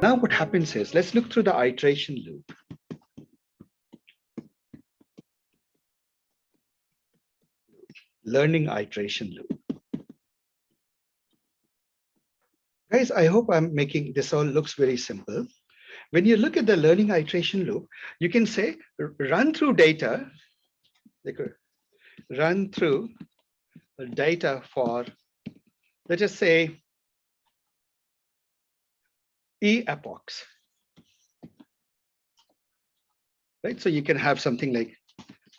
Now what happens is, let's look through the iteration loop. Learning iteration loop. Guys, I hope I'm making this all looks very simple. When you look at the learning iteration loop, you can say run through data, like run through data for, let us say, E epochs. Right? So you can have something like,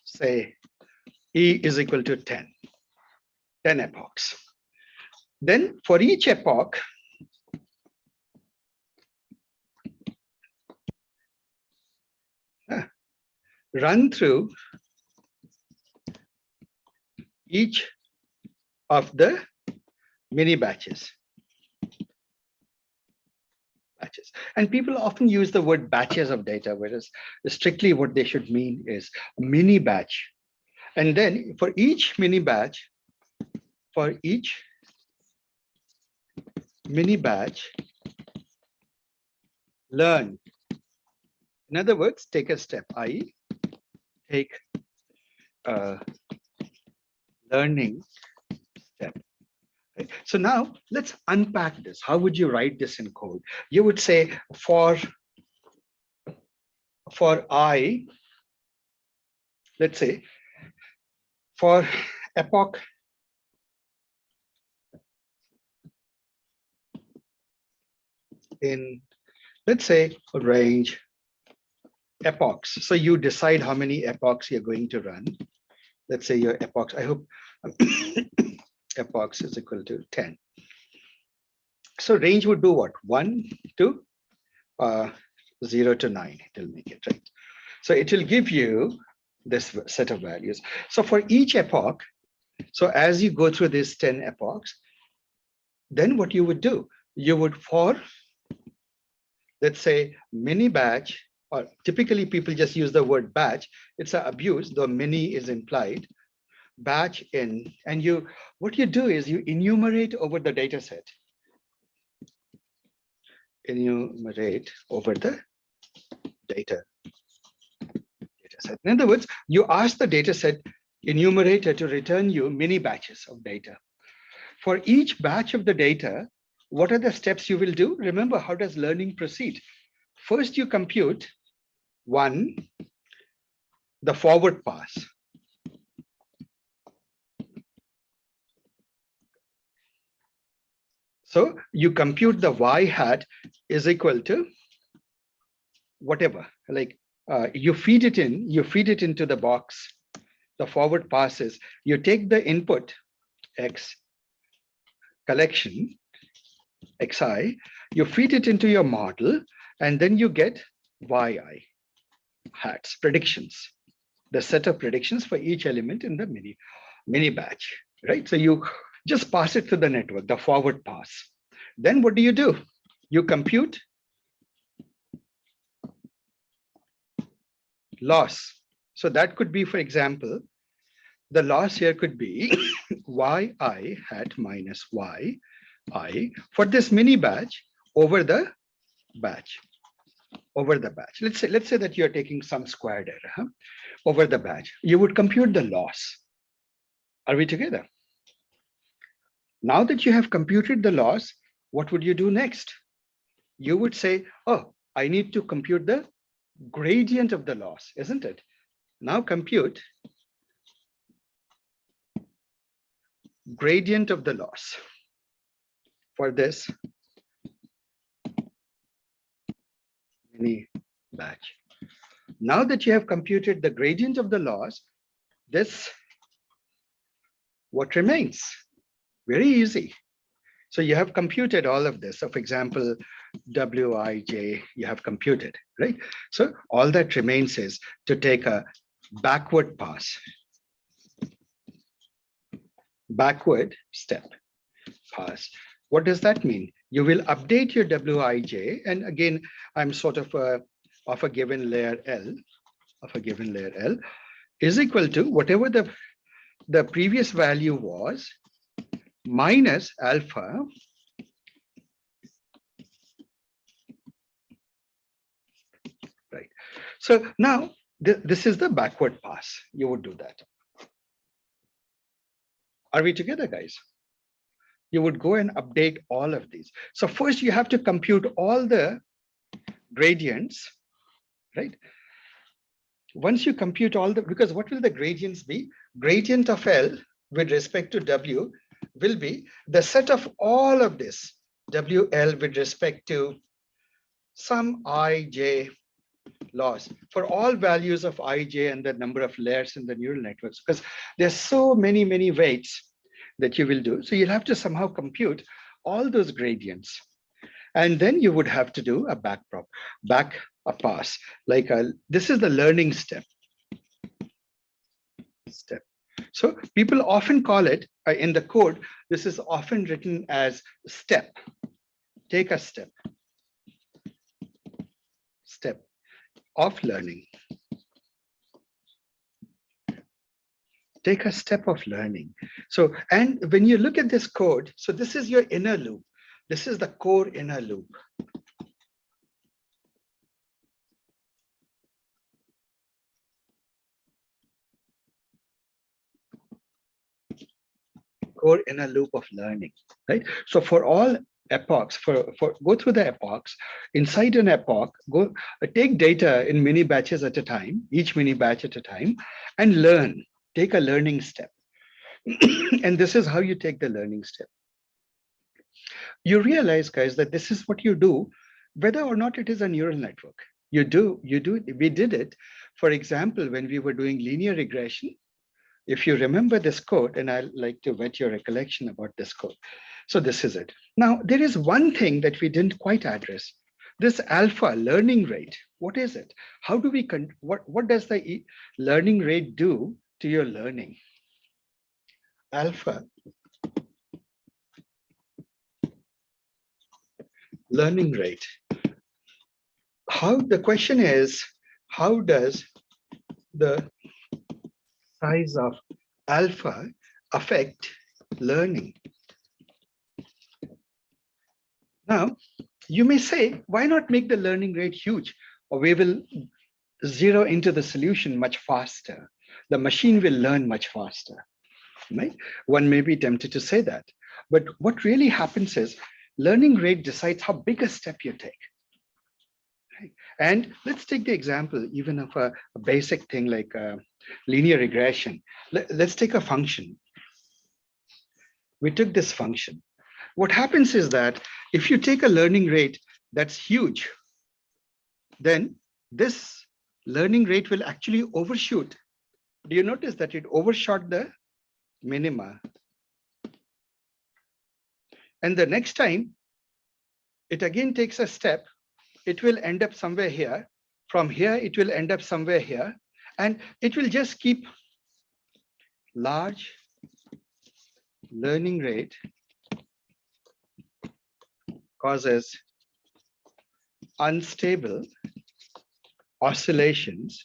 say, E is equal to 10 epochs. Then for each epoch, run through each of the mini batches. And people often use the word batches of data, whereas strictly what they should mean is mini batch. And then for each mini batch, learn. In other words, take a step, i.e. take a learning step. Right? So now let's unpack this. How would you write this in code? You would say for I, let's say for epoch in, let's say, range epochs. So you decide how many epochs you're going to run. Let's say your epochs, I hope epochs is equal to 10. So range would do what? 1 to 0 to 9. It will make it, right? So it will give you this set of values. So for each epoch, so as you go through these 10 epochs, then what you would do, you would for, let's say, mini batch, or typically people just use the word batch. It's an abuse, though mini is implied. Batch in, and what you do is you enumerate over the data set. Enumerate over the data set. In other words, you ask the data set enumerator to return you mini batches of data. For each batch of the data, what are the steps you will do? Remember, how does learning proceed? First, you compute the forward pass. So you compute the y hat is equal to whatever, like you feed it into the box, the forward passes, you take the input x collection, xi, you feed it into your model, and then you get yi hats, predictions, the set of predictions for each element in the mini batch, right? So you just pass it to the network, the forward pass. Then what do? You compute loss. So that could be, for example, the loss here could be yi hat minus yi for this mini batch over the batch. Let's say that you're taking some squared error over the batch. You would compute the loss. Are we together? Now that you have computed the loss, what would you do next? You would say, oh, I need to compute the gradient of the loss, isn't it? Now compute gradient of the loss for this mini batch. Now that you have computed the gradient of the loss, this, what remains? Very easy. So you have computed all of this. So for example, wij, you have computed, right? So all that remains is to take a backward pass. Backward step pass. What does that mean? You will update your wij, and again, I'm sort of a given layer L, is equal to whatever the previous value was minus alpha So now this is the backward pass. You would do that. Are we together, guys? You would go and update all of these. So first you have to compute all the gradients, right? Once you compute all the, because what will the gradients be? Gradient of L with respect to W will be the set of all of this WL with respect to some IJ loss for all values of IJ and the number of layers in the neural networks, because there's so many weights that you will do. So you'll have to somehow compute all those gradients. And then you would have to do a back pass. Like this is the learning step. So people often call it in the code, this is often written as step. Take a step of learning. Take a step of learning. So, and when you look at this code, so this is your inner loop. This is the core inner loop. Core inner loop of learning, right? So for all epochs, for go through the epochs, inside an epoch, go take data in mini batches at a time, each mini batch at a time, and learn. Take a learning step. And this is how you take the learning step. You realize, guys, that this is what you do, whether or not it is a neural network. We did it, for example, when we were doing linear regression. If you remember this code, and I'd like to whet your recollection about this code. So this is it. Now, there is one thing that we didn't quite address. This alpha learning rate, what is it? How do we, what does the learning rate do to your learning? Alpha learning rate. The question is, how does the size of alpha affect learning? Now, you may say, why not make the learning rate huge? Or we will zero into the solution much faster. The machine will learn much faster, right? One may be tempted to say that. But what really happens is learning rate decides how big a step you take. Right? And let's take the example even of a basic thing like linear regression. Let's take a function. We took this function. What happens is that if you take a learning rate that's huge, then this learning rate will actually overshoot. Do you notice that it overshot the minima? And the next time it again takes a step, it will end up somewhere here. From here, it will end up somewhere here. And it will just keep large learning rate causes unstable oscillations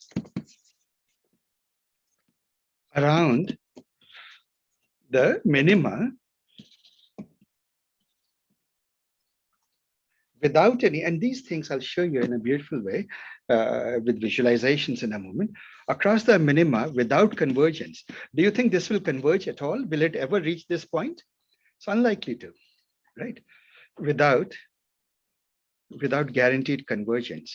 around the minima without any, and these things I'll show you in a beautiful way with visualizations in a moment, across the minima without convergence. Do you think this will converge at all? Will it ever reach this point? It's unlikely to, right? Without guaranteed convergence.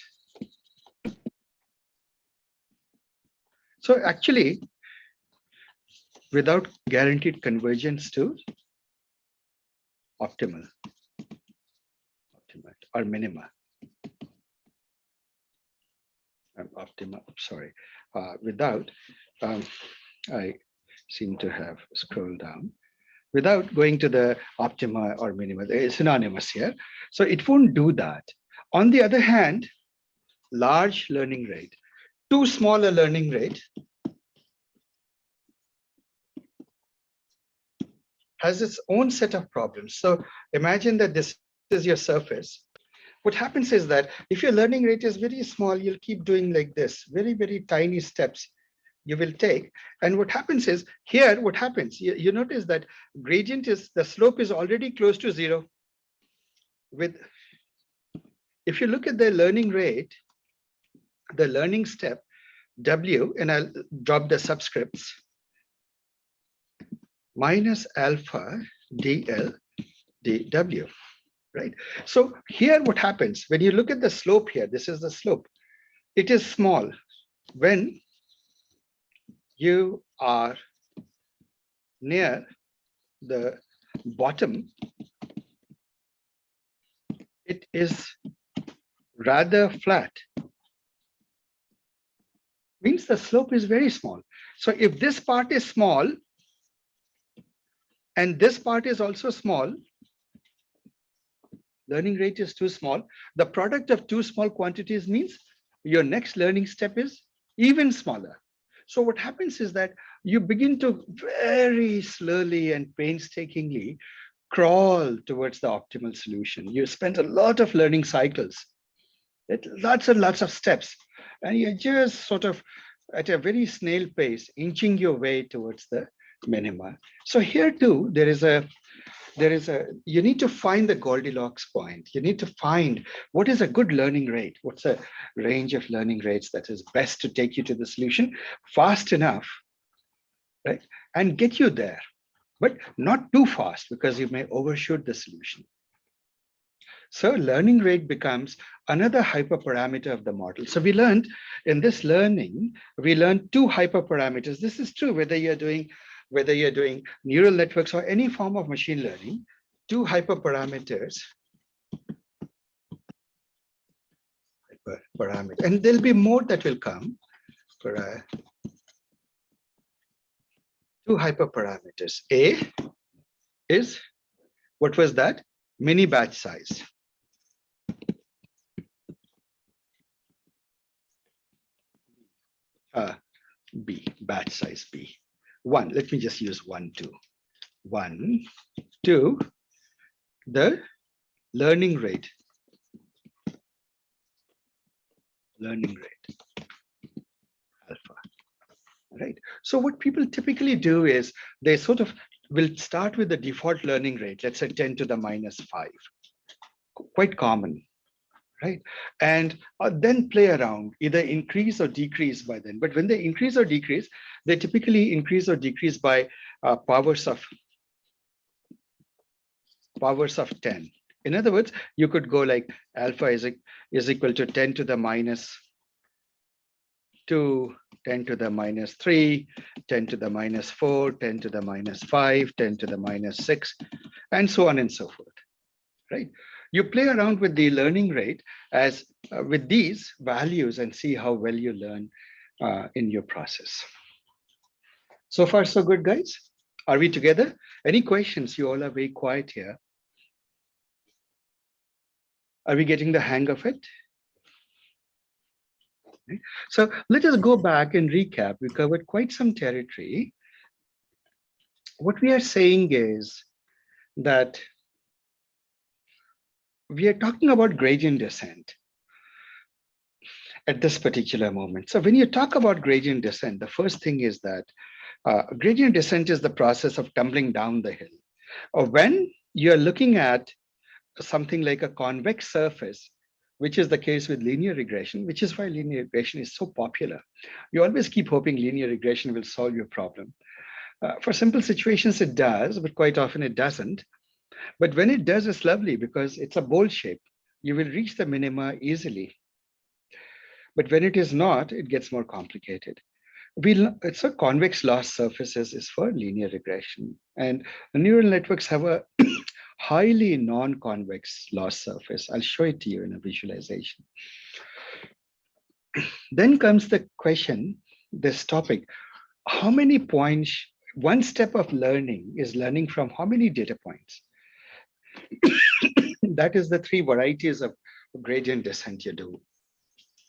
So actually, without guaranteed convergence to optimal or minima. Optima, sorry, without, I seem to have scrolled down, without going to the optima or minima, it's synonymous here. So it won't do that. On the other hand, large learning rate, too small a learning rate has its own set of problems. So imagine that this is your surface. What happens is that if your learning rate is very small, you'll keep doing like this, very tiny steps you will take. And what happens is here, what happens, you notice that gradient is, the slope is already close to zero. If you look at the learning rate, the learning step W, and I'll drop the subscripts, minus alpha DL dW, right? So here what happens, when you look at the slope here, this is the slope. It is small. When you are near the bottom, it is rather flat. Means the slope is very small. So if this part is small, and this part is also small, learning rate is too small. The product of two small quantities means your next learning step is even smaller. So what happens is that you begin to very slowly and painstakingly crawl towards the optimal solution. You spend a lot of learning cycles, lots and lots of steps, and you're just sort of at a very snail pace, inching your way towards the minima. So here too, you need to find the Goldilocks point. You need to find what is a good learning rate. What's a range of learning rates that is best to take you to the solution fast enough, right? And get you there, but not too fast because you may overshoot the solution. So learning rate becomes another hyperparameter of the model. So we learned in this learning, we learned two hyperparameters. This is true whether you're doing neural networks or any form of machine learning, two hyperparameters. And there'll be more that will come for two hyperparameters. A is, what was that? Mini batch size. B, batch size B. 1, let me just use 1, 2. 1, 2, the learning rate. Learning rate, alpha, right? So what people typically do is they sort of will start with the default learning rate, let's say 10 to the minus 5, quite common, right? And then play around, either increase or decrease by then. But when they increase or decrease, they typically increase or decrease by powers of 10. In other words, you could go like alpha is equal to 10 to the minus 2, 10 to the minus 3, 10 to the minus 4, 10 to the minus 5, 10 to the minus 6, and so on and so forth, right? You play around with the learning rate as with these values and see how well you learn in your process. So far, so good, guys? Are we together? Any questions? You all are very quiet here. Are we getting the hang of it? Okay. So let us go back and recap. We covered quite some territory. What we are saying is that we are talking about gradient descent at this particular moment. So when you talk about gradient descent, the first thing is that gradient descent is the process of tumbling down the hill. Or when you're looking at something like a convex surface, which is the case with linear regression, which is why linear regression is so popular. You always keep hoping linear regression will solve your problem. For simple situations, it does, but quite often it doesn't. But when it does, it's lovely because it's a bowl shape. You will reach the minima easily. But when it is not, it gets more complicated. It's a convex loss surfaces is for linear regression. And the neural networks have a highly non-convex loss surface. I'll show it to you in a visualization. Then comes the question, this topic, how many points, one step of learning is learning from how many data points? That is the three varieties of gradient descent you do.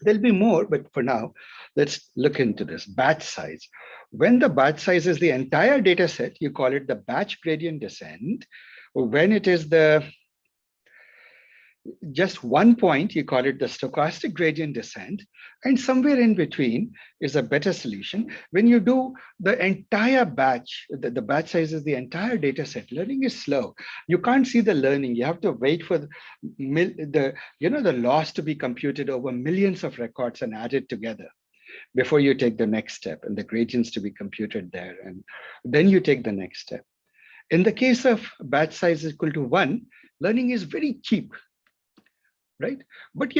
There'll be more, but for now, let's look into this batch size. When the batch size is the entire data set, you call it the batch gradient descent. When it is the just one point, you call it the stochastic gradient descent, and somewhere in between is a better solution. When you do the entire batch, the batch size is the entire data set, learning is slow. You can't see the learning. You have to wait for the loss to be computed over millions of records and added together before you take the next step, and the gradients to be computed there. And then you take the next step. In the case of batch size equal to 1, learning is very cheap, right? But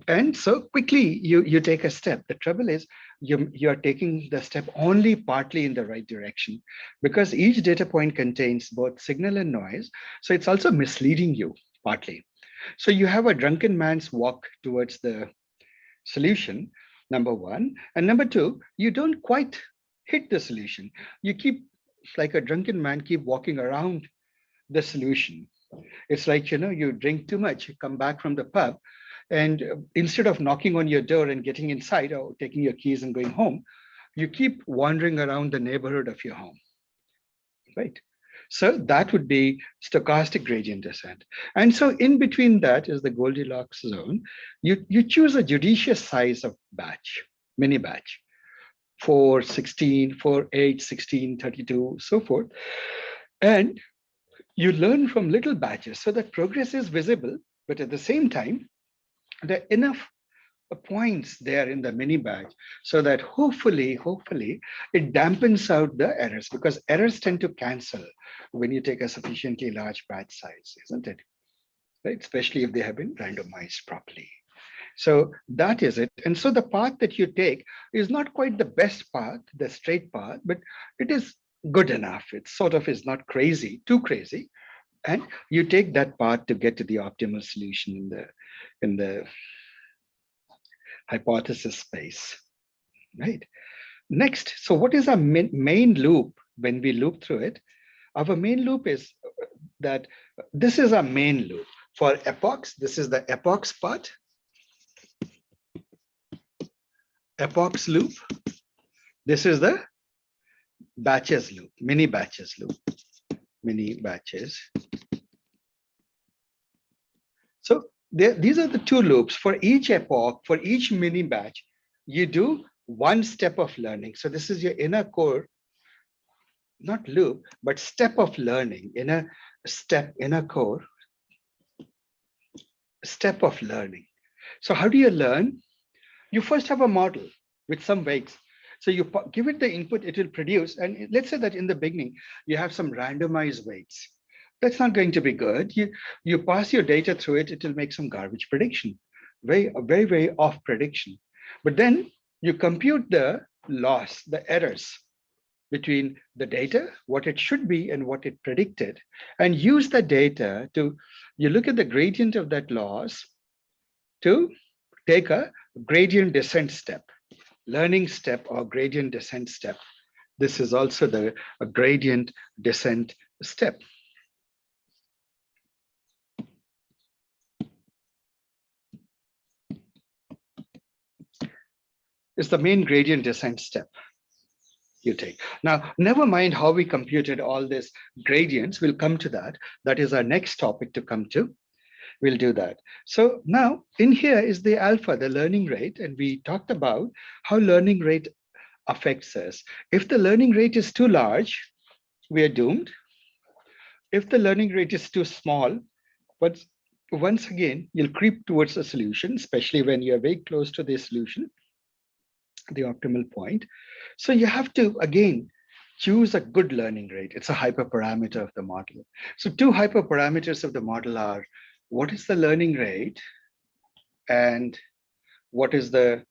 and so quickly you take a step. The trouble is you're taking the step only partly in the right direction, because each data point contains both signal and noise. So it's also misleading you partly. So you have a drunken man's walk towards the solution, number one. And number two, you don't quite hit the solution. You keep, like a drunken man, keep walking around the solution. It's like, you drink too much, you come back from the pub, and instead of knocking on your door and getting inside or taking your keys and going home, you keep wandering around the neighborhood of your home, right? So that would be stochastic gradient descent. And so in between that is the Goldilocks zone. You choose a judicious size of batch, mini batch, 4, 16, 4, 8, 16, 32, so forth. And you learn from little batches so that progress is visible, but at the same time, there are enough points there in the mini batch so that hopefully it dampens out the errors, because errors tend to cancel when you take a sufficiently large batch size, isn't it? Right? Especially if they have been randomized properly. So that is it. And so the path that you take is not quite the best path, the straight path, but it is good enough. It sort of is not crazy, too crazy. And you take that path to get to the optimal solution in the hypothesis space, right? Next, so what is our main loop when we loop through it? Our main loop is that this is our main loop. For epochs, this is the epochs part. Epochs loop. This is the batches loop, mini batches loop, mini batches. So these are the two loops. For each epoch, for each mini batch, you do one step of learning. So this is your inner core, not loop, but step of learning, inner core, step of learning. So how do you learn? You first have a model with some weights. So you give it the input, it will produce. And let's say that in the beginning, you have some randomized weights. That's not going to be good. You pass your data through it, it will make some garbage prediction, very off prediction. But then you compute the loss, the errors between the data, what it should be and what it predicted, and use the data you look at the gradient of that loss to take a gradient descent step, learning step or gradient descent step. This is also a gradient descent step. It's the main gradient descent step you take. Now, never mind how we computed all these gradients. We'll come to that. That is our next topic to come to. We'll do that. So now in here is the alpha, the learning rate. And we talked about how learning rate affects us. If the learning rate is too large, we are doomed. If the learning rate is too small, but once again, you'll creep towards a solution, especially when you're very close to the solution, the optimal point. So you have to, again, choose a good learning rate. It's a hyperparameter of the model. So two hyperparameters of the model are, what is the learning rate and what is a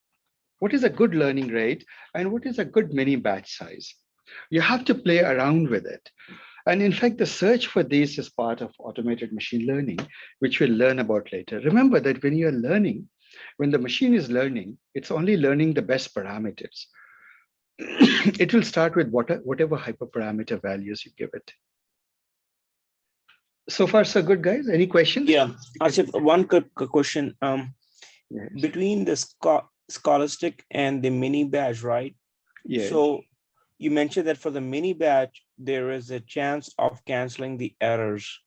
good learning rate and what is a good mini batch size. You have to play around with it. And in fact, the search for these is part of automated machine learning, which we'll learn about later. Remember that when you're learning, when the machine is learning, it's only learning the best parameters. It will start with whatever hyperparameter values you give it. So far, so good, guys. Any questions? Yeah, Asif, one quick question. Yes. Between the scholastic and the mini batch, right? Yes. So you mentioned that for the mini batch, there is a chance of canceling the errors.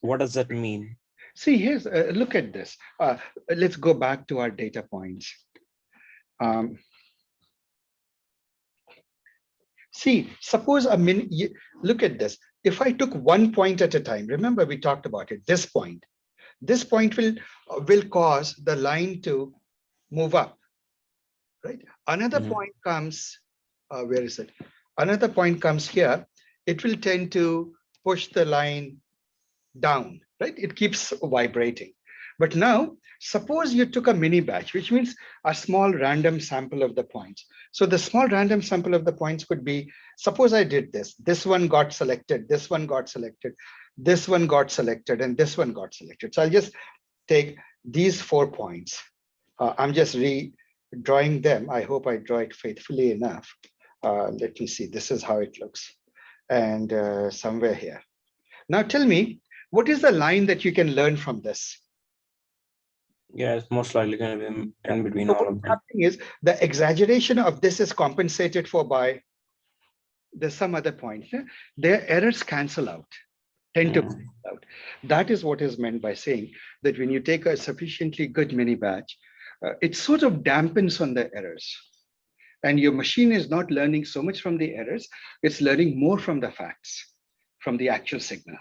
What does that mean? See, here's, look at this. Let's go back to our data points. See, suppose look at this. If I took 1 point at a time, remember we talked about it, this point will cause the line to move up, right? Another point comes, where is it? Another point comes here. It will tend to push the line down, right? It keeps vibrating. But now, suppose you took a mini batch, which means a small random sample of the points. So the small random sample of the points could be, suppose I did this. This one got selected, this one got selected, this one got selected, and this one got selected. So I'll just take these 4 points. I'm just redrawing them. I hope I draw it faithfully enough. Let me see. This is how it looks. And somewhere here. Now tell me, what is the line that you can learn from this? Yeah, it's most likely going to be in between So all of what's them. happening is the exaggeration of this is compensated for by there's some other point. Their errors cancel out, tend to cancel out. That is what is meant by saying that when you take a sufficiently good mini batch, it sort of dampens on the errors. And your machine is not learning so much from the errors, it's learning more from the facts, from the actual signal.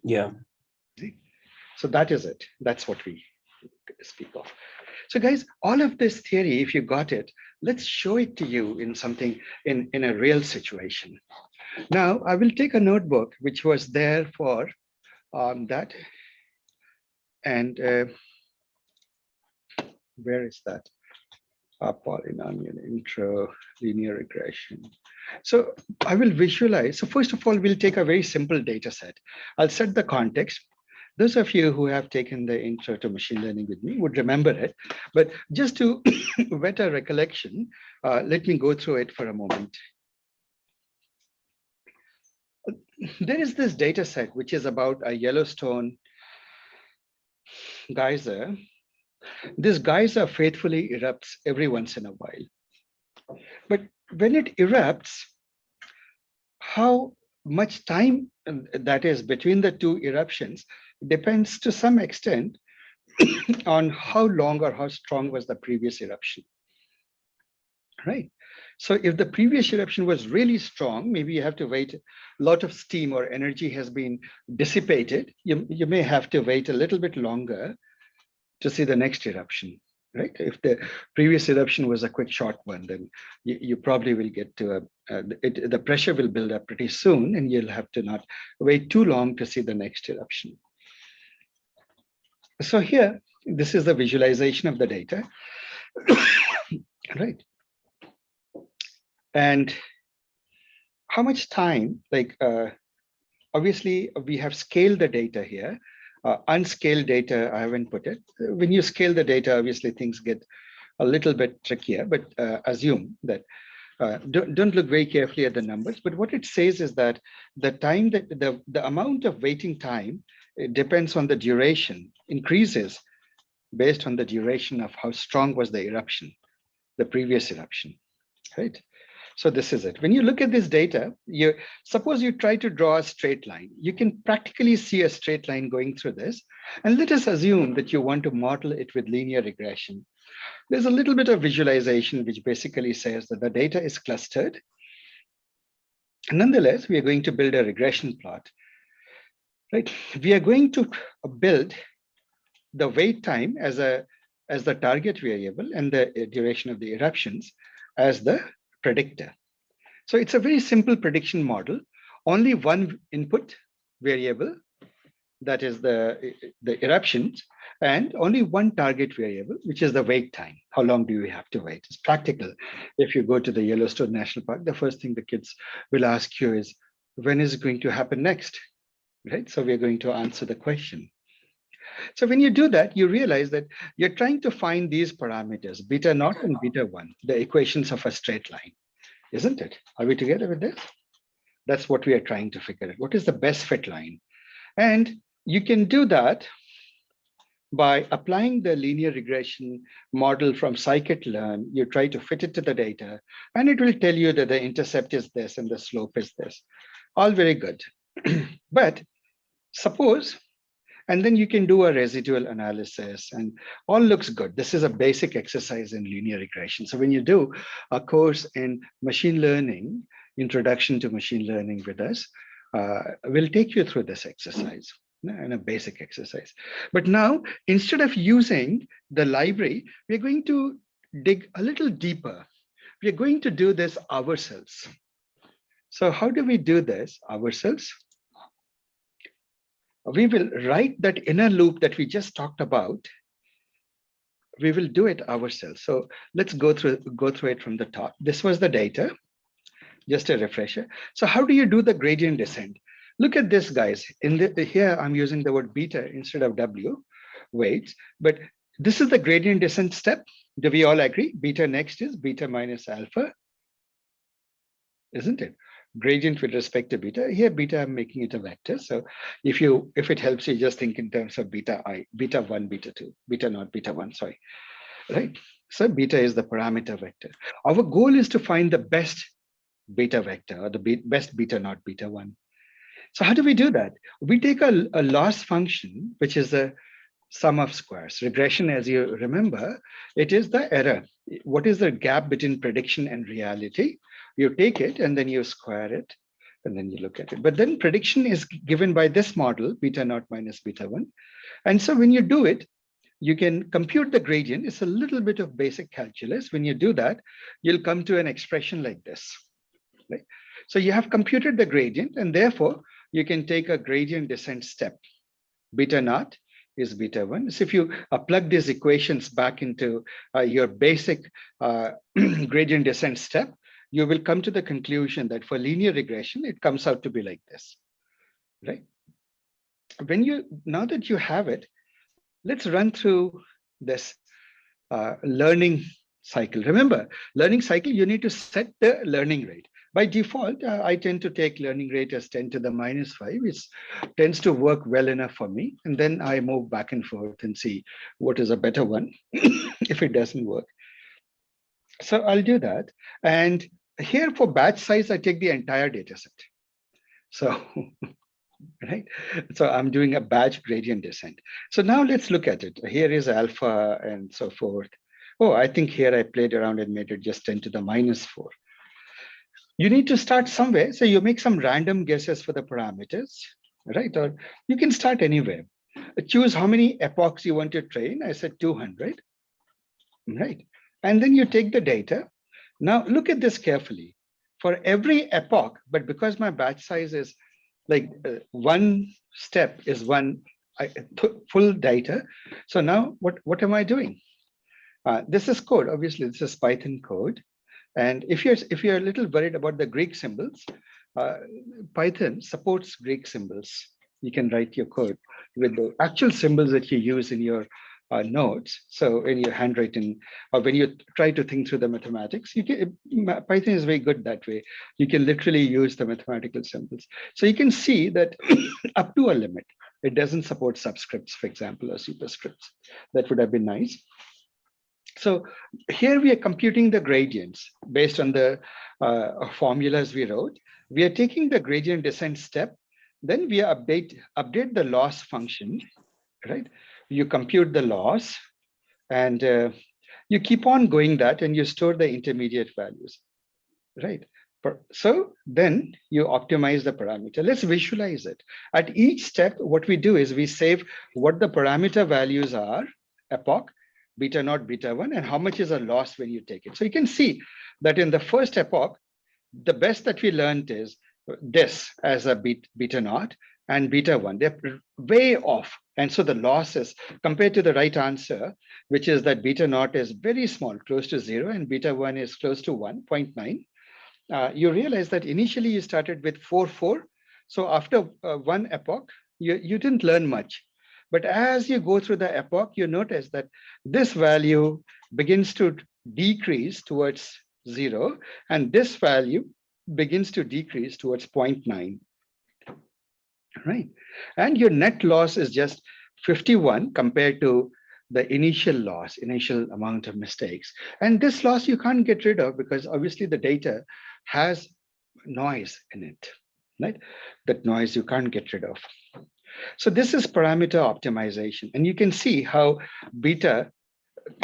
Yeah. So that is it. That's what we speak of. So guys, all of this theory, if you got it, let's show it to you in something, in a real situation. Now, I will take a notebook, which was there for that. And where is that? Polynomial intro, linear regression. So I will visualize. So first of all, we'll take a very simple data set. I'll set the context. Those of you who have taken the intro to machine learning with me would remember it. But just to whet a recollection, let me go through it for a moment. There is this data set, which is about a Yellowstone geyser. This geyser faithfully erupts every once in a while. But when it erupts, how much time that is between the two eruptions depends to some extent on how long or how strong was the previous eruption, right? So if the previous eruption was really strong, maybe you have to wait, a lot of steam or energy has been dissipated. You may have to wait a little bit longer to see the next eruption, right? If the previous eruption was a quick short one, then you probably will get to the pressure will build up pretty soon and you'll have to not wait too long to see the next eruption. So here, this is the visualization of the data, right? And how much time, like, obviously we have scaled the data here. Unscaled data, I haven't put it. When you scale the data, obviously things get a little bit trickier, but assume that, don't look very carefully at the numbers, but what it says is that the time that the amount of waiting time, it depends on the duration, increases based on the duration of how strong was the eruption, the previous eruption, right? So this is it. When you look at this data, suppose you try to draw a straight line. You can practically see a straight line going through this. And let us assume that you want to model it with linear regression. There's a little bit of visualization which basically says that the data is clustered. Nonetheless, we are going to build a regression plot, right? We are going to build the wait time as the target variable and the duration of the eruptions as the predictor. So it's a very simple prediction model, only one input variable, that is the eruptions, and only one target variable, which is the wait time. How long do we have to wait? It's practical. If you go to the Yellowstone National Park, the first thing the kids will ask you is, when is it going to happen next? Right? So we're going to answer the question. So when you do that, you realize that you're trying to find these parameters, beta naught and beta 1, the equations of a straight line, isn't it? Are we together with this? That's what we are trying to figure out. What is the best fit line? And you can do that by applying the linear regression model from scikit-learn. You try to fit it to the data, and it will tell you that the intercept is this and the slope is this. All very good. But suppose And then you can do a residual analysis and all looks good. This is a basic exercise in linear regression. So when you do a course in machine learning, introduction to machine learning with us, we'll take you through this exercise in a basic exercise. But now, instead of using the library, we're going to dig a little deeper. We're going to do this ourselves. So how do we do this ourselves? We will write that inner loop that we just talked about. We will do it ourselves. So let's go through it from the top. This was the data, just a refresher. So how do you do the gradient descent? Look at this, guys. Here, I'm using the word beta instead of W weights, but this is the gradient descent step. Do we all agree? Beta next is beta minus alpha, isn't it? Gradient with respect to beta. Here, beta, I'm making it a vector. So if it helps you, just think in terms of beta I, beta 1, beta 2, beta not beta 1, sorry. Right? So beta is the parameter vector. Our goal is to find the best beta vector or the best beta not beta 1. So how do we do that? We take a loss function, which is the sum of squares. Regression, as you remember, it is the error. What is the gap between prediction and reality? You take it and then you square it and then you look at it. But then prediction is given by this model, beta naught minus beta 1. And so when you do it, you can compute the gradient. It's a little bit of basic calculus. When you do that, you'll come to an expression like this. Right? So you have computed the gradient, and therefore you can take a gradient descent step. Beta naught is beta 1. So if you plug these equations back into your basic gradient descent step, you will come to the conclusion that for linear regression, it comes out to be like this, right? Now that you have it, let's run through this learning cycle. Remember, learning cycle, you need to set the learning rate. By default, I tend to take learning rate as 10 to the minus 5. It tends to work well enough for me. And then I move back and forth and see what is a better one if it doesn't work. So I'll do that. And here for batch size, I take the entire data set. So, right. So I'm doing a batch gradient descent. So now let's look at it. Here is alpha and so forth. Oh, I think here I played around and made it just 10 to the minus 4. You need to start somewhere. So you make some random guesses for the parameters, right? Or you can start anywhere. Choose how many epochs you want to train. I said 200, right? And then you take the data. Now look at this carefully. For every epoch, but because my batch size is like one step is one full data. So now what am I doing? This is code. Obviously, this is Python code. And if you're a little worried about the Greek symbols, Python supports Greek symbols. You can write your code with the actual symbols that you use in your notes. So in your handwriting, or when you try to think through the mathematics, Python is very good that way. You can literally use the mathematical symbols. So you can see that up to a limit, it doesn't support subscripts, for example, or superscripts. That would have been nice. So here we are computing the gradients based on the formulas we wrote. We are taking the gradient descent step. Then we update the loss function, right? You compute the loss and you keep on going that and you store the intermediate values, right? So then you optimize the parameter. Let's visualize it. At each step, what we do is we save what the parameter values are, epoch, beta naught, beta 1, and how much is a loss when you take it. So you can see that in the first epoch, the best that we learned is this as a beta naught and beta 1. They're way off. And so the losses compared to the right answer, which is that beta naught is very small, close to 0, and beta 1 is close to 1.9. You realize that initially you started with 4, 4. So after one epoch, you didn't learn much. But as you go through the epoch, you notice that this value begins to decrease towards 0, and this value begins to decrease towards 0.9, right? And your net loss is just 51 compared to the initial loss, initial amount of mistakes. And this loss you can't get rid of because obviously the data has noise in it, right? That noise you can't get rid of. So this is parameter optimization. And you can see how beta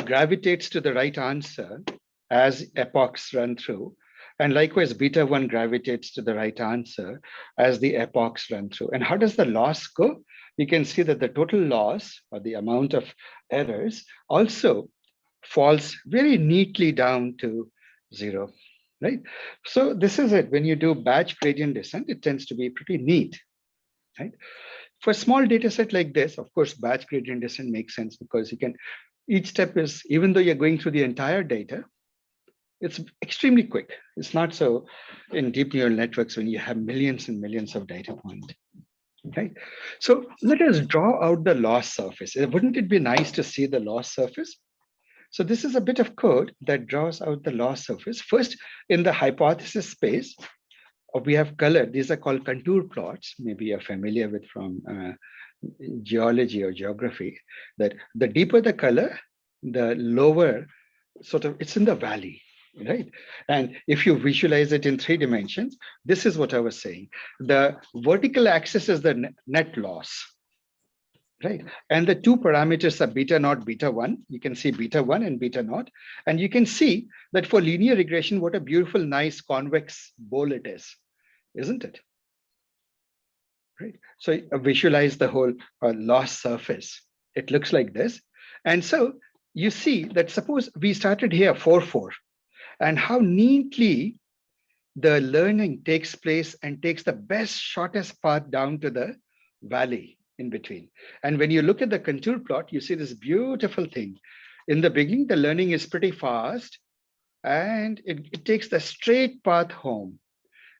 gravitates to the right answer as epochs run through. And likewise, beta 1 gravitates to the right answer as the epochs run through. And how does the loss go? You can see that the total loss, or the amount of errors, also falls very neatly down to 0, right? So this is it. When you do batch gradient descent, it tends to be pretty neat, right? For a small data set like this, of course, batch gradient descent makes sense because you can, each step is, even though you're going through the entire data, it's extremely quick. It's not so in deep neural networks when you have millions and millions of data points. Okay, so let us draw out the loss surface. Wouldn't it be nice to see the loss surface? So this is a bit of code that draws out the loss surface. First, in the hypothesis space, we have colored, these are called contour plots. Maybe you're familiar with from geology or geography, that the deeper the color, the lower sort of, it's in the valley, right? And if you visualize it in 3 dimensions, this is what I was saying. The vertical axis is the net loss, right? And the 2 parameters are beta naught, beta 1. You can see beta 1 and beta naught. And you can see that for linear regression, what a beautiful, nice convex bowl it is, isn't it? Right. So visualize the whole loss surface. It looks like this. And so you see that suppose we started here 4, 4, and how neatly the learning takes place and takes the best, shortest path down to the valley in between. And when you look at the contour plot, you see this beautiful thing. In the beginning, the learning is pretty fast, and it takes the straight path home.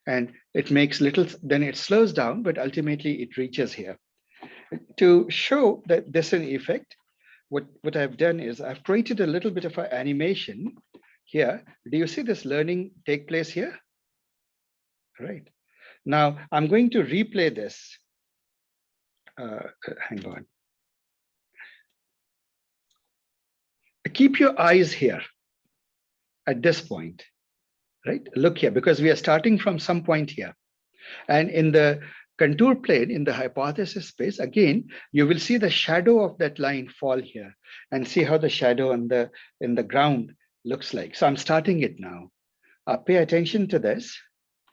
And it makes little, then it slows down, but ultimately it reaches here. To show that this is an effect, what I've done is I've created a little bit of an animation here. Do you see this learning take place here? Right. Now I'm going to replay this. Hang on. Keep your eyes here at this point. Right? Look here, because we are starting from some point here. And in the contour plane, in the hypothesis space, again, you will see the shadow of that line fall here and see how the shadow in the ground looks like. So I'm starting it now. Pay attention to this.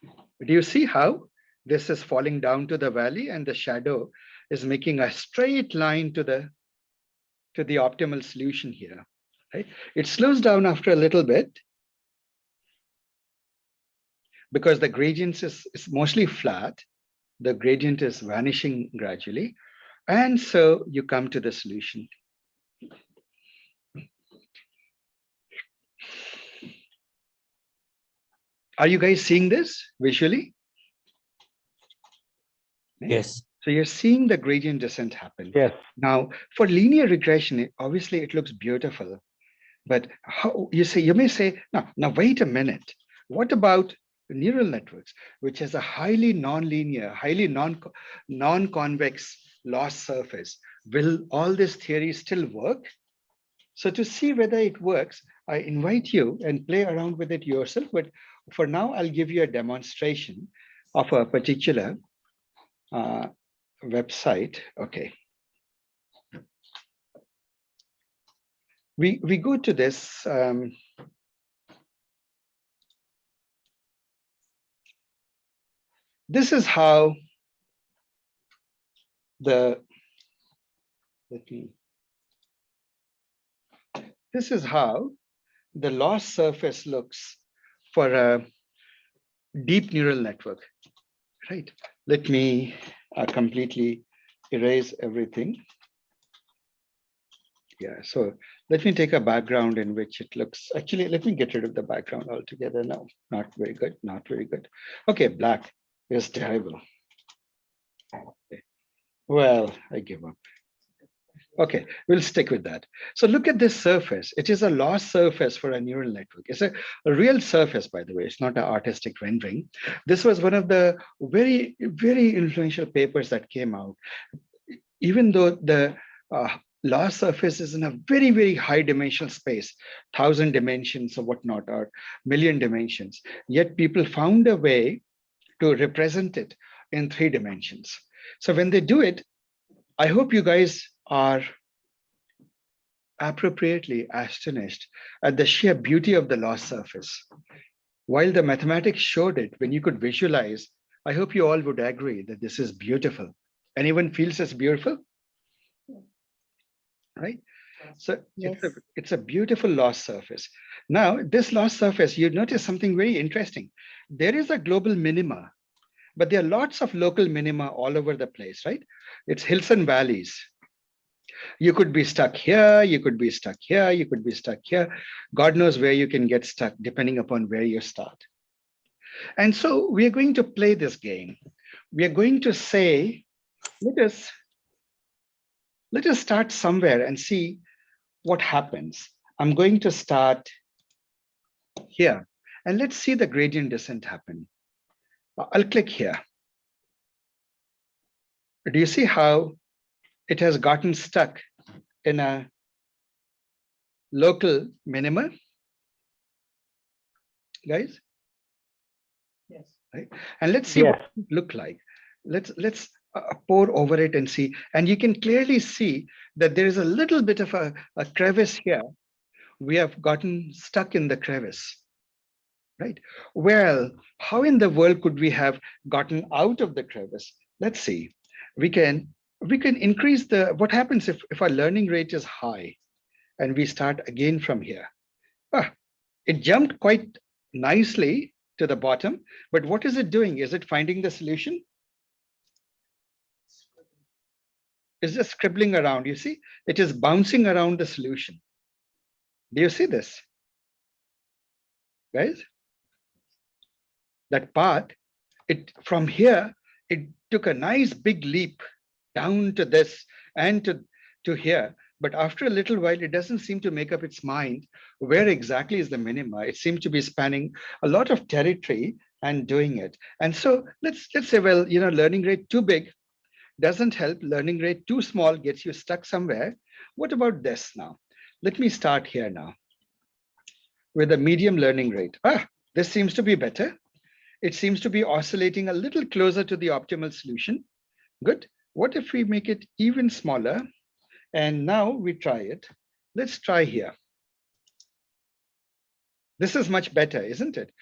Do you see how this is falling down to the valley and the shadow is making a straight line to the optimal solution here, right? It slows down after a little bit, because the gradient is mostly flat. The gradient is vanishing gradually. And so you come to the solution. Are you guys seeing this visually? Yes. So you're seeing the gradient descent happen. Yes. Now, for linear regression, obviously it looks beautiful. But how you may say, now wait a minute. What about neural networks, which has a highly nonlinear, highly non-convex loss surface? Will all this theory still work? So to see whether it works, I invite you and play around with it yourself. But for now, I'll give you a demonstration of a particular website. Okay. We go to this. This is how this is how the loss surface looks for a deep neural network, right? Let me completely erase everything. Yeah, so let me take a background in which it looks, actually, let me get rid of the background altogether. No, not very good, not very good. Okay, black is terrible. Okay. Well, I give up. Okay, we'll stick with that. So look at this surface. It is a loss surface for a neural network. It's a real surface, by the way. It's not an artistic rendering. This was one of the very, very influential papers that came out. Even though the loss surface is in a very, very high dimensional space, 1,000 dimensions or whatnot, or million dimensions, yet people found a way to represent it in 3 dimensions. So when they do it, I hope you guys are appropriately astonished at the sheer beauty of the lost surface. While the mathematics showed it when you could visualize, I hope you all would agree that this is beautiful. Anyone feels it's beautiful? Right? So Yes. it's a beautiful lost surface. Now, this lost surface, you notice something very interesting. There is a global minima, but there are lots of local minima all over the place, right? It's hills and valleys. You could be stuck here, you could be stuck here, you could be stuck here. God knows where you can get stuck depending upon where you start. And so we are going to play this game. We are going to say, let us start somewhere and see what happens. I'm going to start here and let's see the gradient descent happen. I'll click here. Do you see how it has gotten stuck in a local minima? Guys? Yes. Right? And let's see what it look like. Let's pour over it and see. And you can clearly see that there is a little bit of a crevice here. We have gotten stuck in the crevice, right? Well, how in the world could we have gotten out of the crevice? Let's see. We can increase the, what happens if our learning rate is high and we start again from here? It jumped quite nicely to the bottom, but what is it doing? Is it finding the solution? It's just scribbling around. You see, it is bouncing around the solution. Do you see this, guys? That path, from here, it took a nice big leap down to this and to here. But after a little while, it doesn't seem to make up its mind where exactly is the minima. It seems to be spanning a lot of territory and doing it. And so let's say, well, learning rate too big doesn't help. Learning rate too small gets you stuck somewhere. What about this now? Let me start here now with a medium learning rate. This seems to be better. It seems to be oscillating a little closer to the optimal solution. Good. What if we make it even smaller? And now we try it. Let's try here. This is much better, isn't it?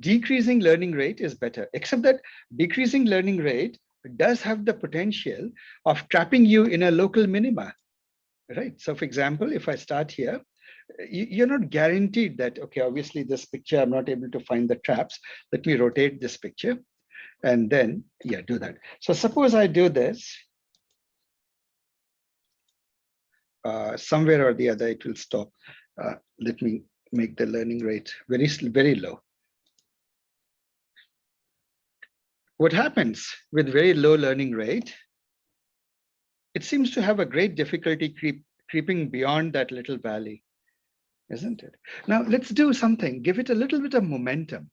Decreasing learning rate is better, except that decreasing learning rate does have the potential of trapping you in a local minima, right? So for example, if I start here, you're not guaranteed that, okay, obviously this picture, I'm not able to find the traps. Let me rotate this picture and then, do that. So suppose I do this, somewhere or the other, it will stop. Let me make the learning rate very, very low. What happens with very low learning rate? It seems to have a great difficulty creeping beyond that little valley, isn't it? Now let's do something, give it a little bit of momentum.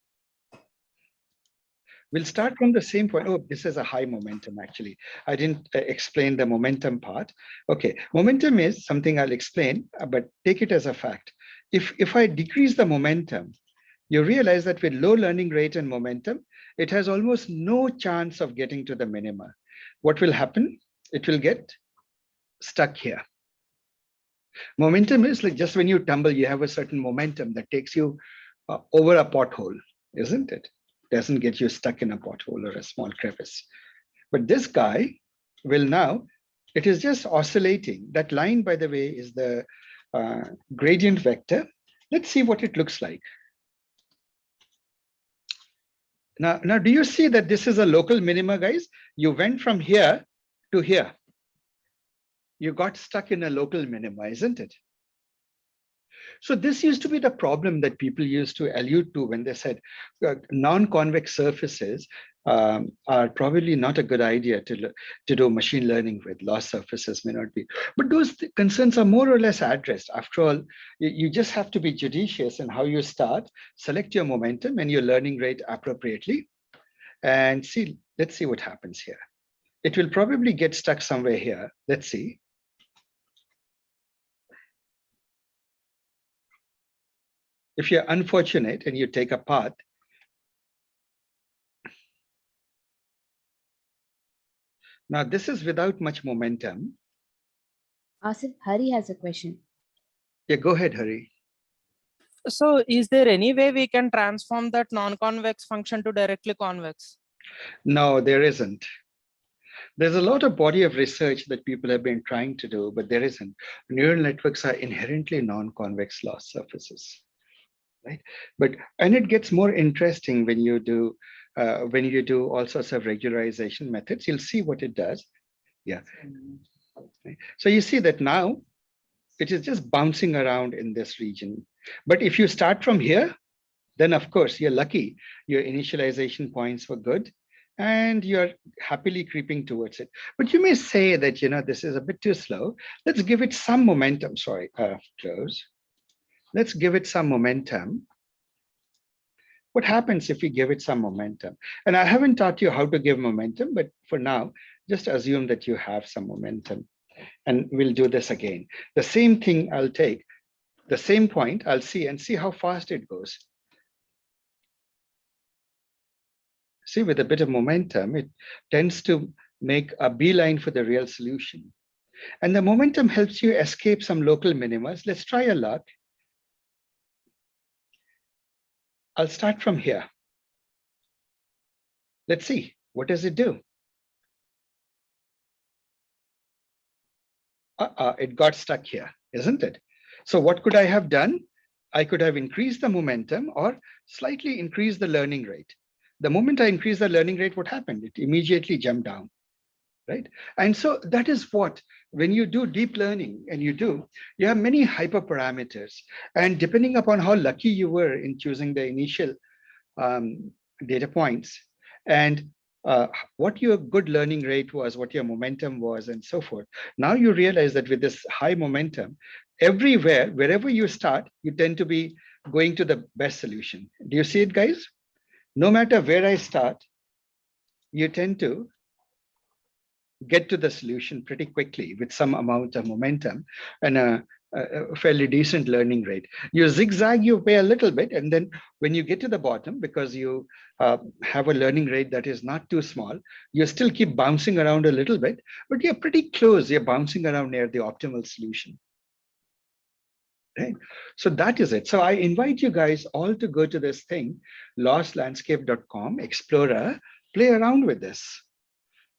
We'll start from the same point. Oh, this is a high momentum, actually. I didn't explain the momentum part. Okay, momentum is something I'll explain, but take it as a fact. If I decrease the momentum, you realize that with low learning rate and momentum, it has almost no chance of getting to the minima. What will happen? It will get stuck here. Momentum is like just when you tumble, you have a certain momentum that takes you over a pothole, isn't it? Doesn't get you stuck in a pothole or a small crevice. But this guy will now, it is just oscillating. That line, by the way, is the gradient vector. Let's see what it looks like. Now, do you see that this is a local minima, guys? You went from here to here. You got stuck in a local minima, isn't it? So this used to be the problem that people used to allude to when they said non-convex surfaces are probably not a good idea to do machine learning with. Lost surfaces may not be. But those concerns are more or less addressed. After all, you just have to be judicious in how you start, select your momentum and your learning rate appropriately, and see. Let's see what happens here. It will probably get stuck somewhere here. Let's see. If you're unfortunate and you take a path, Now, this is without much momentum. Asif, Hari has a question. Yeah, go ahead, Hari. So is there any way we can transform that non-convex function to directly convex? No, there isn't. There's a lot of body of research that people have been trying to do, but there isn't. Neural networks are inherently non-convex loss surfaces, right? And it gets more interesting when you do all sorts of regularization methods. You'll see what it does. Yeah. Right. So you see that now it is just bouncing around in this region. But if you start from here, then of course you're lucky. Your initialization points were good and you're happily creeping towards it. But you may say that, this is a bit too slow. Let's give it some momentum. Sorry, close. Let's give it some momentum. What happens if we give it some momentum? And I haven't taught you how to give momentum, but for now, just assume that you have some momentum. And we'll do this again. The same thing I'll take, the same point I'll see and see how fast it goes. See, with a bit of momentum, it tends to make a beeline for the real solution. And the momentum helps you escape some local minimas. Let's try a luck. I'll start from here. Let's see, what does it do? It got stuck here, isn't it? So what could I have done? I could have increased the momentum or slightly increased the learning rate. The moment I increased the learning rate, what happened? It immediately jumped down, right? And so that is what, when you do deep learning and you have many hyperparameters. And depending upon how lucky you were in choosing the initial data points and what your good learning rate was, what your momentum was, and so forth. Now you realize that with this high momentum, everywhere, wherever you start, you tend to be going to the best solution. Do you see it, guys? No matter where I start, you tend to get to the solution pretty quickly with some amount of momentum and a fairly decent learning rate. You zigzag your way a little bit, and then when you get to the bottom, because you have a learning rate that is not too small, you still keep bouncing around a little bit, but you're pretty close. You're bouncing around near the optimal solution. Right? So that is it. So I invite you guys all to go to this thing, lostlandscape.com, Explorer, play around with this.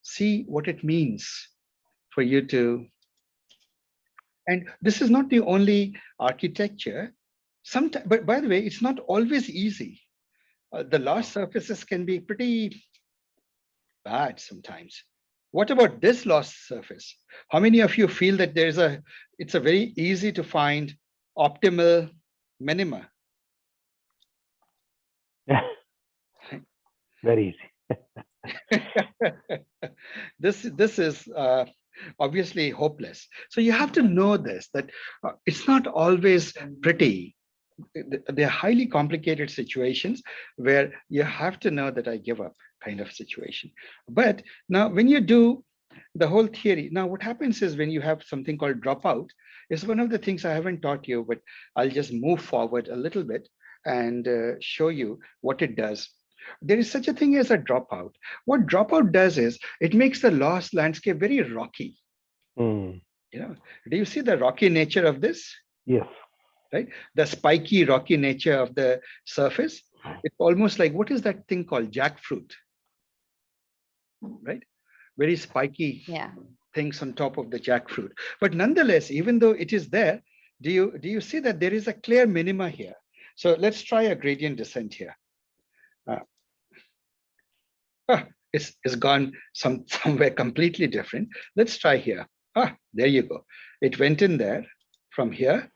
See what it means for you to. And this is not the only architecture. Sometimes, but by the way, it's not always easy. The loss surfaces can be pretty bad sometimes. What about this loss surface? How many of you feel that it's a very easy to find optimal minima? Yeah, very easy. This is obviously hopeless. So you have to know this, that it's not always pretty. They're highly complicated situations where you have to know that I give up kind of situation. But now when you do the whole theory, now what happens is when you have something called dropout, is one of the things I haven't taught you, but I'll just move forward a little bit and show you what it does. There is such a thing as a dropout. What dropout does is it makes the loss landscape very rocky. Mm. Do you see the rocky nature of this? Yes. Right? The spiky, rocky nature of the surface. It's almost like, what is that thing called? Jackfruit, right? Very spiky things on top of the jackfruit. But nonetheless, even though it is there, do you see that there is a clear minima here? So let's try a gradient descent here. It's gone somewhere completely different. Let's try here. There you go. It went in there from here.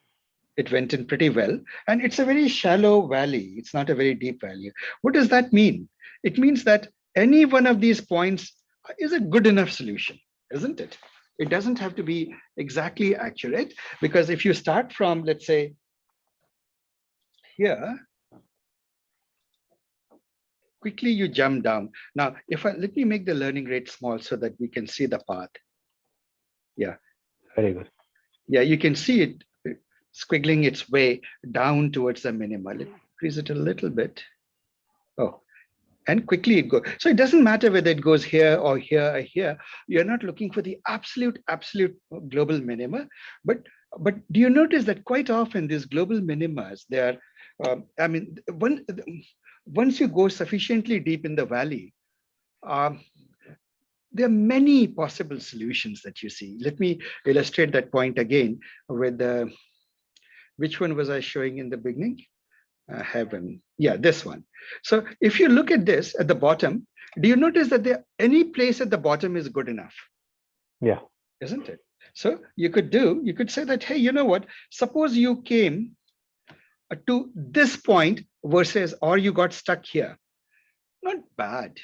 It went in pretty well. And it's a very shallow valley. It's not a very deep valley. What does that mean? It means that any one of these points is a good enough solution, isn't it? It doesn't have to be exactly accurate, because if you start from, let's say, here, quickly you jump down. Now, let me make the learning rate small so that we can see the path. Yeah. Very good. Yeah, you can see it squiggling its way down towards the minima. Let's increase it a little bit. Oh, and quickly it goes. So it doesn't matter whether it goes here or here or here. You're not looking for the absolute global minima. But do you notice that quite often these global minimas, they are, I mean, once you go sufficiently deep in the valley, there are many possible solutions that you see. Let me illustrate that point again with which one was I showing in the beginning? Heaven. Yeah, this one. So if you look at this at the bottom, do you notice that there any place at the bottom is good enough? Yeah. Isn't it? So you could say that, hey, you know what? Suppose you came to this point versus, or you got stuck here. Not bad,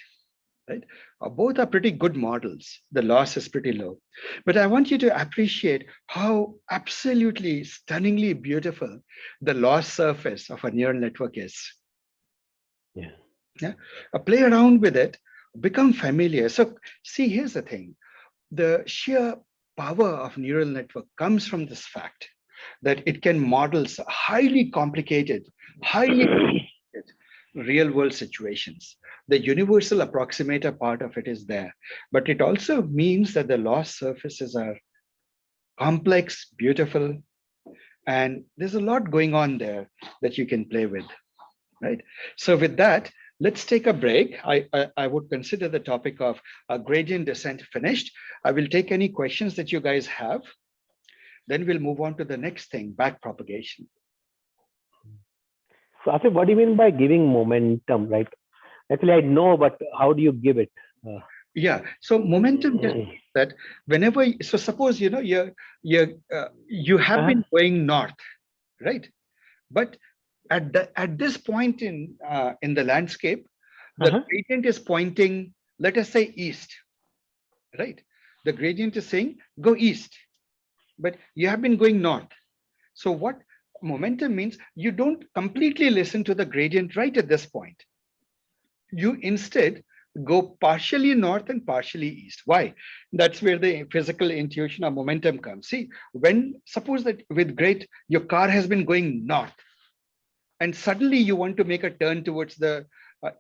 right? Both are pretty good models. The loss is pretty low. But I want you to appreciate how absolutely stunningly beautiful the loss surface of a neural network is. Yeah. Yeah. Play around with it, become familiar. So see, here's the thing. The sheer power of neural network comes from this fact that it can model highly complicated, real world situations. The universal approximator part of it is there, but it also means that the loss surfaces are complex, beautiful, and there's a lot going on there that you can play with, right? So with that, let's take a break. I would consider the topic of gradient descent finished. I will take any questions that you guys have. Then we'll move on to the next thing, back propagation. So Asif, what do you mean by giving momentum, right? Actually, I know, but how do you give it? Yeah, so momentum just means that whenever, so suppose, you know, you have been going north, right? But at this point in the landscape, the gradient is pointing, let us say east, right? The gradient is saying go east, but you have been going north. So what momentum means, you don't completely listen to the gradient right at this point. You instead go partially north and partially east. Why? That's where the physical intuition of momentum comes. See, when suppose that with grade, your car has been going north and suddenly you want to make a turn towards the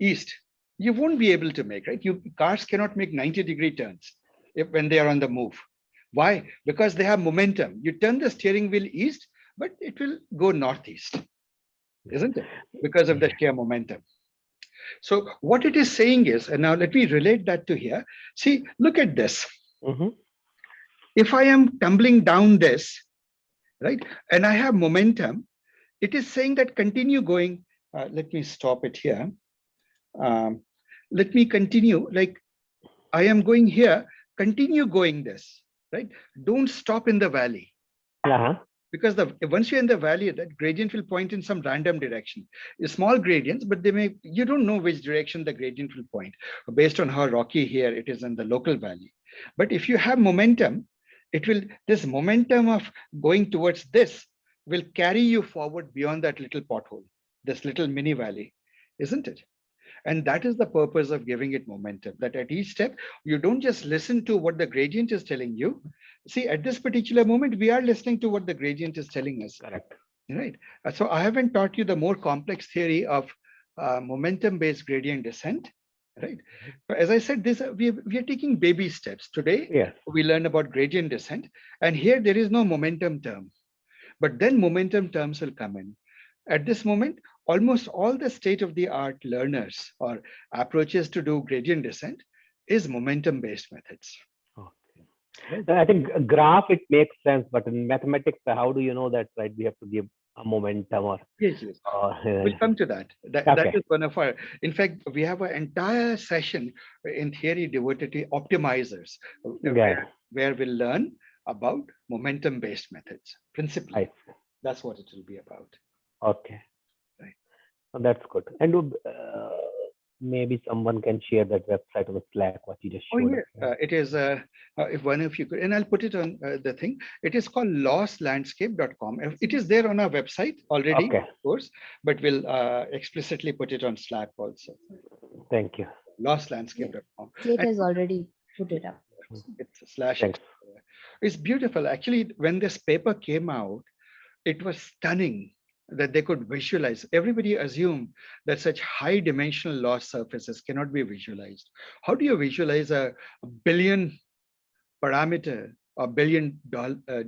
east, you won't be able to make, right? Cars cannot make 90-degree turns when they are on the move. Why? Because they have momentum. You turn the steering wheel east, but it will go northeast, isn't it? Because of the sheer momentum. So what it is saying is, and now let me relate that to here. See, look at this. If I am tumbling down this, right, and I have momentum, it is saying that continue going. Let me stop it here. Let me continue, like I am going here, continue going this, right? Don't stop in the valley. Because once you're in the valley, that gradient will point in some random direction. Small gradients, but you don't know which direction the gradient will point based on how rocky here it is in the local valley. But if you have momentum, this momentum of going towards this will carry you forward beyond that little pothole, this little mini valley, isn't it? And that is the purpose of giving it momentum, that at each step, you don't just listen to what the gradient is telling you. See, at this particular moment, we are listening to what the gradient is telling us. Correct. Right. So I haven't taught you the more complex theory of momentum-based gradient descent. Right. So as I said, we are taking baby steps. Today, Yes. we learn about gradient descent. And here there is no momentum term. But then momentum terms will come in. At this moment, almost all the state-of-the-art learners or approaches to do gradient descent is momentum-based methods. Okay. I think graph, it makes sense, but in mathematics, how do you know that, right? We have to give a momentum or... Yes. We'll come to that. That is one of our, in fact, we have an entire session in theory devoted to optimizers, where we'll learn about momentum-based methods, principally. That's what it will be about. Okay. Right. That's good. And maybe someone can share that website on the Slack, what you just showed. It is, if one of you could, and I'll put it on the thing. It is called losslandscape.com. It is there on our website already, of course, but we'll explicitly put it on Slack also. Thank you. Losslandscape.com. Slate has already put it up. It's /. It's beautiful. Actually, when this paper came out, it was stunning. that they could visualize. Everybody assumed that such high dimensional loss surfaces cannot be visualized. How do you visualize a billion parameter or billion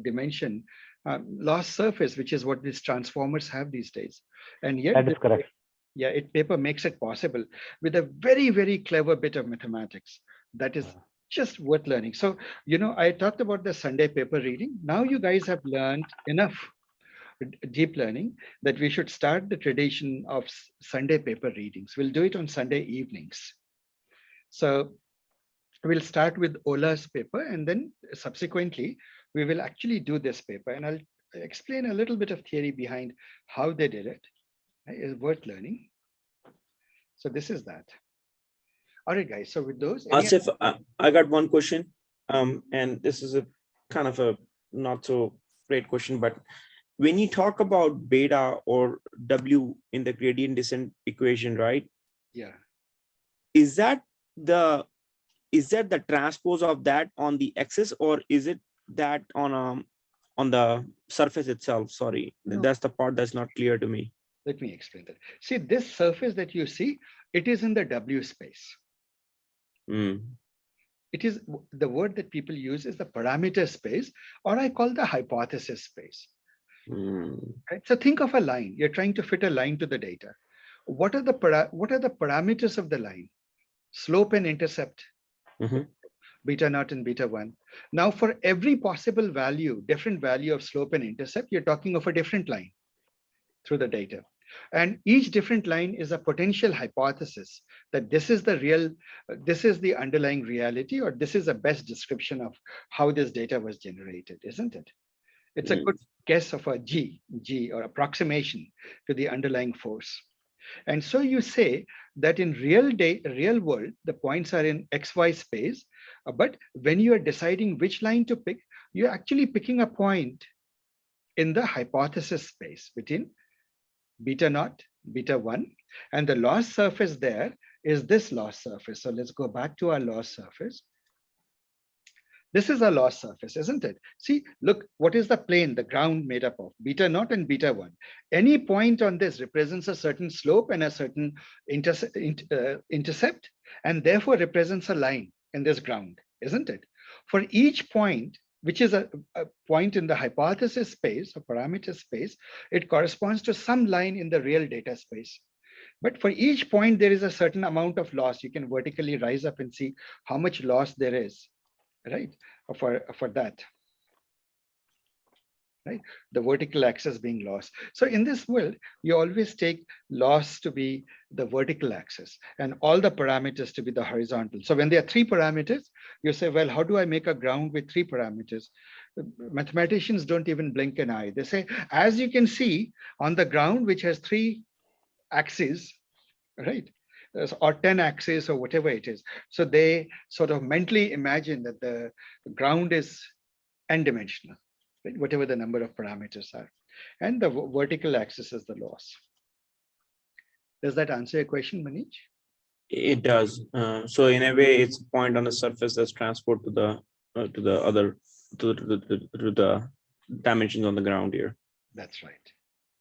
dimension loss surface, which is what these transformers have these days? And yet, That is correct. yeah, paper makes it possible with a very, very clever bit of mathematics that is just worth learning. So, I talked about the Sunday paper reading. Now you guys have learned enough deep learning that we should start the tradition of Sunday paper readings. We'll do it on Sunday evenings. So we'll start with Ola's paper, and then subsequently we will actually do this paper, and I'll explain a little bit of theory behind how they did it. It's worth learning. So this is that. All right, guys. So with those, Asif, I got one question. And this is a kind of a not so great question, but when you talk about beta or W in the gradient descent equation, right? yeah, Is that the transpose of that on the axis, or is it that on the surface itself? Sorry, No. that's the part that's not clear to me. let me explain that. See, this surface that you see, it is in the W space. It is the word that people use is the parameter space, or I call the hypothesis space. Right? So think of a line. You're trying to fit a line to the data. What are the parameters of the line? Slope and intercept, beta naught and beta 1. Now, for every possible value, different value of slope and intercept, you're talking of a different line through the data. And each different line is a potential hypothesis that this is the underlying reality, or this is the best description of how this data was generated, isn't it? It's a good guess of a G or approximation to the underlying force. And so you say that in real world, the points are in XY space, but when you are deciding which line to pick, you're actually picking a point in the hypothesis space between beta naught, beta 1, and the loss surface there is this loss surface. So let's go back to our loss surface. This is a loss surface, isn't it? See, look, what is the plane, the ground made up of? Beta naught and beta 1. Any point on this represents a certain slope and a certain intercept, and therefore represents a line in this ground, isn't it? For each point, which is a point in the hypothesis space or parameter space, it corresponds to some line in the real data space. But for each point, there is a certain amount of loss. You can vertically rise up and see how much loss there is, right, for that. Right, the vertical axis being loss. So in this world, you always take loss to be the vertical axis and all the parameters to be the horizontal. So when there are 3 parameters, you say, well, how do I make a ground with 3 parameters? Mathematicians don't even blink an eye. They say, as you can see on the ground, which has 3 axes, right, or 10 axes or whatever it is. So they sort of mentally imagine that the ground is n-dimensional. Right? Whatever the number of parameters are. And the vertical axis is the loss. Does that answer your question, Manish? It does. So in a way, it's a point on the surface that's transport to the dimensions on the ground here. That's right.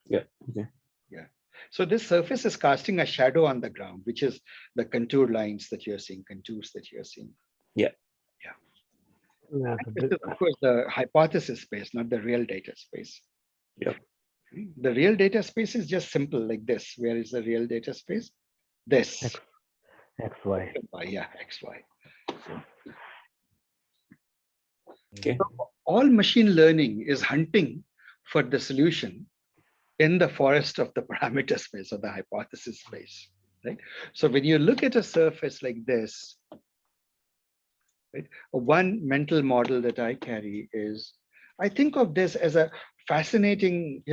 Yeah. Okay. Yeah. So this surface is casting a shadow on the ground, which is the contour lines that you're seeing, contours that you're seeing. Yeah. Yeah. This is, of course, the hypothesis space, not the real data space. Yeah. The real data space is just simple like this. Where is the real data space? This. XY. Yeah, XY. Okay. So all machine learning is hunting for the solution in the forest of the parameter space or the hypothesis space, right? So when you look at a surface like this, right, one mental model that I carry is, I think of this as a fascinating,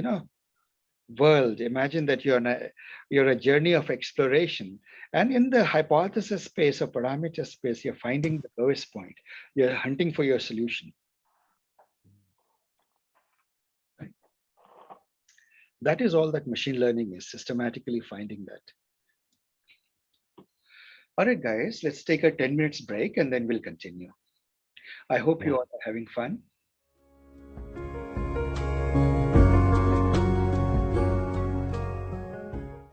world. Imagine that you're a journey of exploration, and in the hypothesis space or parameter space, you're finding the lowest point. You're hunting for your solution. Right? That is all that machine learning is, systematically finding that. All right, guys, let's take a 10 minutes break and then we'll continue. I hope you all are having fun.